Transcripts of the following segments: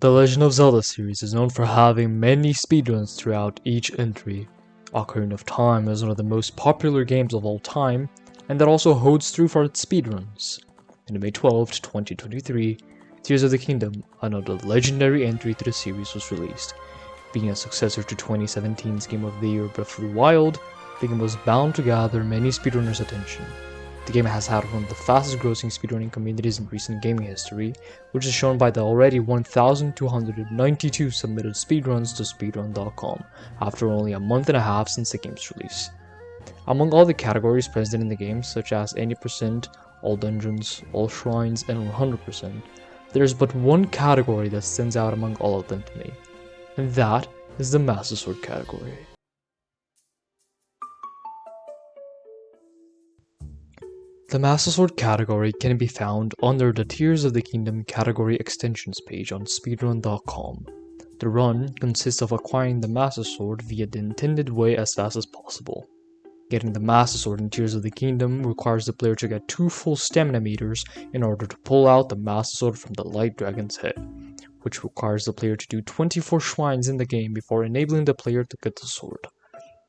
The Legend of Zelda series is known for having many speedruns throughout each entry. Ocarina of Time is one of the most popular games of all time, and that also holds true for its speedruns. On May 12, 2023, Tears of the Kingdom, another legendary entry to the series, was released. Being a successor to 2017's Game of the Year Breath of the Wild, the game was bound to gather many speedrunners' attention. The game has had one of the fastest grossing speedrunning communities in recent gaming history, which is shown by the already 1,292 submitted speedruns to speedrun.com, after only a month and a half since the game's release. Among all the categories present in the game, such as 80%, all dungeons, all shrines, and 100%, there is but one category that stands out among all of them to me, and that is the Master Sword category. The Master Sword category can be found under the Tears of the Kingdom category extensions page on speedrun.com. The run consists of acquiring the Master Sword via the intended way as fast as possible. Getting the Master Sword in Tears of the Kingdom requires the player to get 2 full stamina meters in order to pull out the Master Sword from the Light Dragon's head, which requires the player to do 24 shrines in the game before enabling the player to get the sword.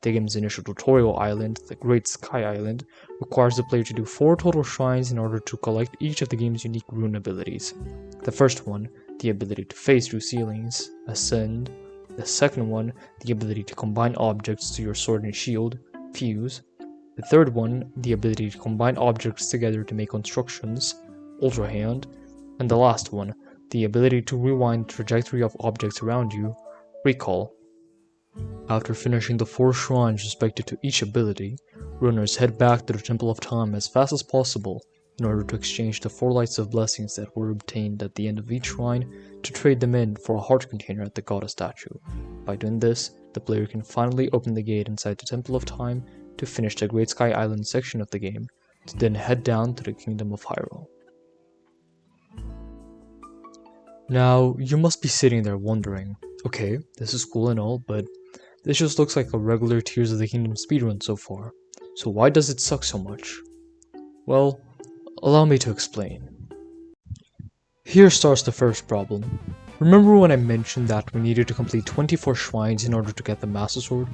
The game's initial tutorial island, the Great Sky Island, requires the player to do 4 total shrines in order to collect each of the game's unique rune abilities. The first one, the ability to phase through ceilings, ascend. The second one, the ability to combine objects to your sword and shield, fuse. The third one, the ability to combine objects together to make constructions, ultra hand. And the last one, the ability to rewind the trajectory of objects around you, recall. After finishing the 4 shrines respective to each ability, runners head back to the Temple of Time as fast as possible in order to exchange the 4 lights of blessings that were obtained at the end of each shrine to trade them in for a heart container at the goddess statue. By doing this, the player can finally open the gate inside the Temple of Time to finish the Great Sky Island section of the game, to then head down to the Kingdom of Hyrule. Now, you must be sitting there wondering, okay, this is cool and all, but this just looks like a regular Tears of the Kingdom speedrun so far, so why does it suck so much? Well, allow me to explain. Here starts the first problem. Remember when I mentioned that we needed to complete 24 shrines in order to get the Master Sword?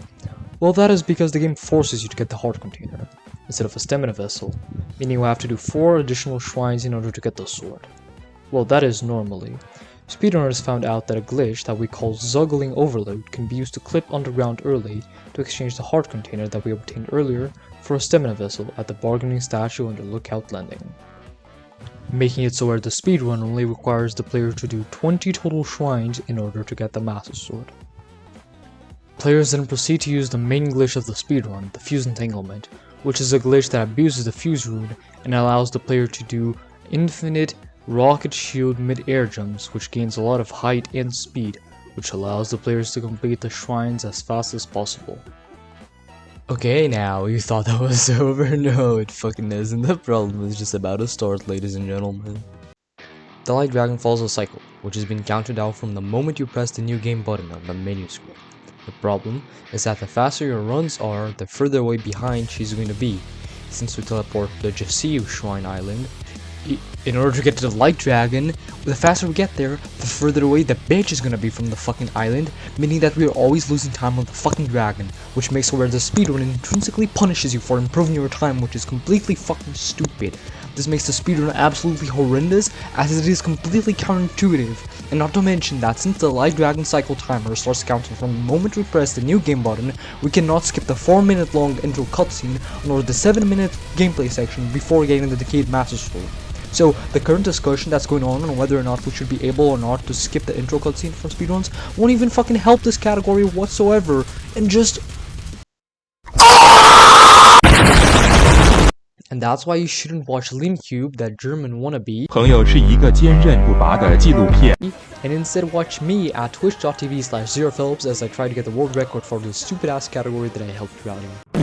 Well, that is because the game forces you to get the heart container, instead of a stamina vessel, meaning you have to do 4 additional shrines in order to get the sword. Well, that is normally. Speedrunners found out that a glitch that we call Zuggling Overload can be used to clip underground early to exchange the heart container that we obtained earlier for a stamina vessel at the bargaining statue under Lookout Landing, making it so where the speedrun only requires the player to do 20 total shrines in order to get the Master Sword. Players then proceed to use the main glitch of the speedrun, the Fuse Entanglement, which is a glitch that abuses the Fuse rune and allows the player to do infinite rocket shield mid-air jumps, which gains a lot of height and speed, which allows the players to complete the shrines as fast as possible. Okay, now, you thought that was over? No, it fucking isn't. The problem is just about to start, ladies and gentlemen. The Light Dragon follows a cycle, which has been counted out from the moment you press the new game button on the menu screen. The problem is that the faster your runs are, the further away behind she's going to be. Since we teleport to the Jasiu Shrine Island, in order to get to the Light Dragon, the faster we get there, the further away the bitch is gonna be from the fucking island, meaning that we are always losing time on the fucking dragon, which makes it where the speedrun intrinsically punishes you for improving your time, which is completely fucking stupid. This makes the speedrun absolutely horrendous, as it is completely counterintuitive, and not to mention that since the Light Dragon cycle timer starts counting from the moment we press the new game button, we cannot skip the 4-minute long intro cutscene nor the 7-minute gameplay section before getting the Decayed Master Sword. So, the current discussion that's going on whether or not we should be able or not to skip the intro cutscene for speedruns won't even fucking help this category whatsoever, and just... And that's why you shouldn't watch Linkube, that German wannabe, 朋友是一个坚韧不拔的纪录片 and instead watch me at twitch.tv/zerophillips as I try to get the world record for this stupid ass category that I helped you out in.